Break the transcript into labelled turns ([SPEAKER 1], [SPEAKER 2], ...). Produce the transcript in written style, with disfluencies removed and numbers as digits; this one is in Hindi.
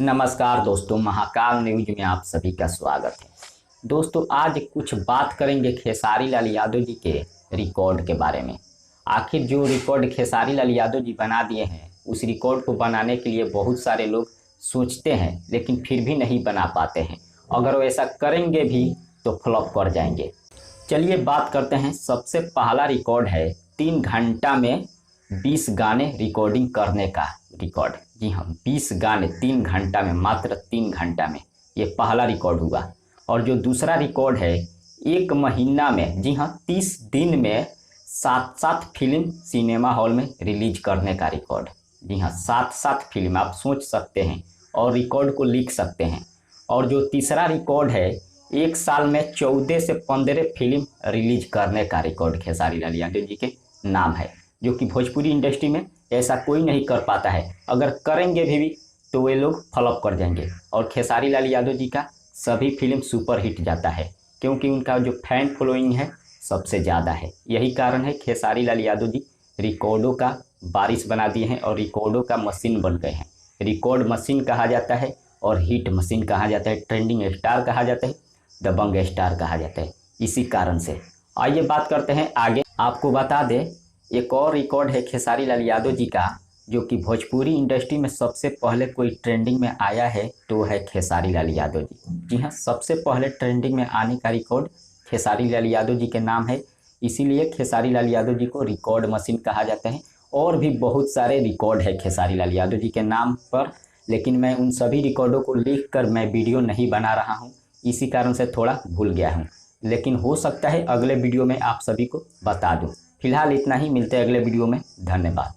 [SPEAKER 1] नमस्कार दोस्तों, महाकाल न्यूज में आप सभी का स्वागत है। दोस्तों, आज कुछ बात करेंगे खेसारी लाल यादव जी के रिकॉर्ड के बारे में। आखिर जो रिकॉर्ड खेसारी लाल यादव जी बना दिए हैं, उस रिकॉर्ड को बनाने के लिए बहुत सारे लोग सोचते हैं, लेकिन फिर भी नहीं बना पाते हैं। अगर वो ऐसा करेंगे भी तो फ्लॉप कर जाएंगे। चलिए बात करते हैं। सबसे पहला रिकॉर्ड है 3 घंटा में 20 गाने रिकॉर्डिंग करने का रिकॉर्ड। जी हाँ, 20 गाने 3 घंटा में, मात्र 3 घंटा में, ये पहला रिकॉर्ड हुआ। और जो दूसरा रिकॉर्ड है 1 महीना में, जी हाँ 30 दिन में 7-7 फिल्म सिनेमा हॉल में रिलीज करने का रिकॉर्ड। जी हाँ, 7-7 फिल्म, आप सोच सकते हैं और रिकॉर्ड को लिख सकते हैं। और जो तीसरा रिकॉर्ड है 1 साल में 14 से 15 फिल्म रिलीज करने का रिकॉर्ड खेसारी लाल यादव जी के नाम है, जो कि भोजपुरी इंडस्ट्री में ऐसा कोई नहीं कर पाता है। अगर करेंगे भी तो वे लोग फ्लॉप कर जाएंगे। और खेसारी लाल यादव जी का सभी फिल्म सुपर हिट जाता है, क्योंकि उनका जो फैन फॉलोइंग है सबसे ज़्यादा है। यही कारण है खेसारी लाल यादव जी रिकॉर्डों का बारिश बना दिए हैं और रिकॉर्डों का मशीन बन गए हैं। रिकॉर्ड मशीन कहा जाता है और हिट मशीन कहा जाता है, ट्रेंडिंग स्टार कहा जाता है, दबंग स्टार कहा जाता है। इसी कारण से आइए बात करते हैं आगे। आपको बता दें, एक और रिकॉर्ड है खेसारी लाल यादव जी का, जो कि भोजपुरी इंडस्ट्री में सबसे पहले कोई ट्रेंडिंग में आया है तो है खेसारी लाल यादव जी। जी हाँ, सबसे पहले ट्रेंडिंग में आने का रिकॉर्ड खेसारी लाल यादव जी के नाम है। इसीलिए खेसारी लाल यादव जी को रिकॉर्ड मशीन कहा जाता है। और भी बहुत सारे रिकॉर्ड है खेसारी लाल यादव जी के नाम पर, लेकिन मैं उन सभी रिकॉर्डों को लिख कर मैं वीडियो नहीं बना रहा हूँ, इसी कारण से थोड़ा भूल गया हूँ। लेकिन हो सकता है अगले वीडियो में आप सभी को बता दूँ। फिलहाल इतना ही, मिलते हैं अगले वीडियो में। धन्यवाद।